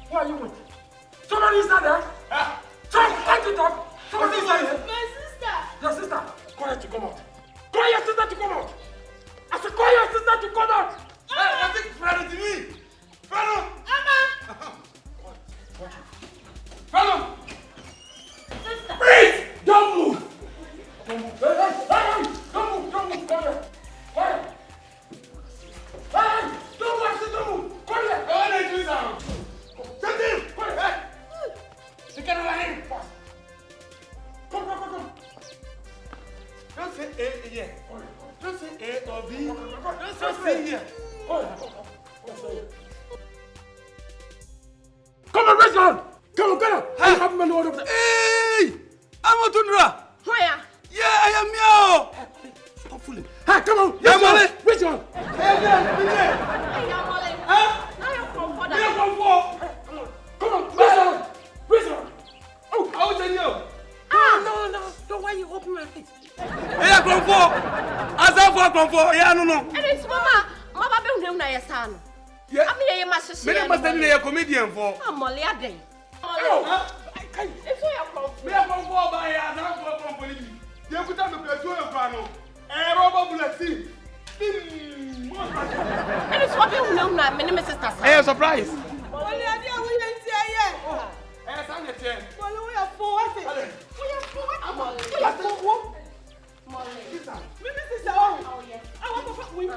Who are you with? Somebody is there? Talk, try to talk. Somebody is there? My sister. Your sister, call her to come out. Call your sister to come out. I said, call your sister to come out. I think Fredo to me. Fredo. Fredo. Sister. Please, don't move. Don't move. Hey, don't move. Come here. Quiet. Hey, don't move. I said don't move. Come here. I want to do something. Shut him. Come here. Take care of him. Come. Don't say A here. Don't say A or B. Don't say C here. Come on, raise your hand. Come on. I have my Lord of the... Hey! I'm on Tundra. Where? Yeah, I am here. Stop fooling. Hey, come on. Yeah, Molly. Raise your hand. I am Molly. Now you're from father. Come on. Raise your hand. Oh, I will tell you. No. Don't why you open my face. Hey, Grandpa. As for Grandpa, yeah, no. And it's Mama be him na your son. Yeah. I'm here, my sister. Me must be a comedian for. I'm Molly a day. It's where you're from. Me a Grandpa by as for company. They put up the plateau of Pano. And Robert Bulletin. And it's what you know now, my name is Sister. Hey, surprise. Molly, I didn't win it here. Hey, stand the chair. Molly, we are forward. I'm Molly. We are forward. Molly. Maybe sister, oh. Oh, yes. I want to fuck with you.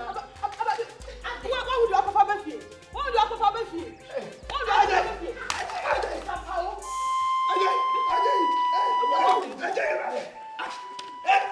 What would you have for me? What would you have for me? What would you have for me? Hey!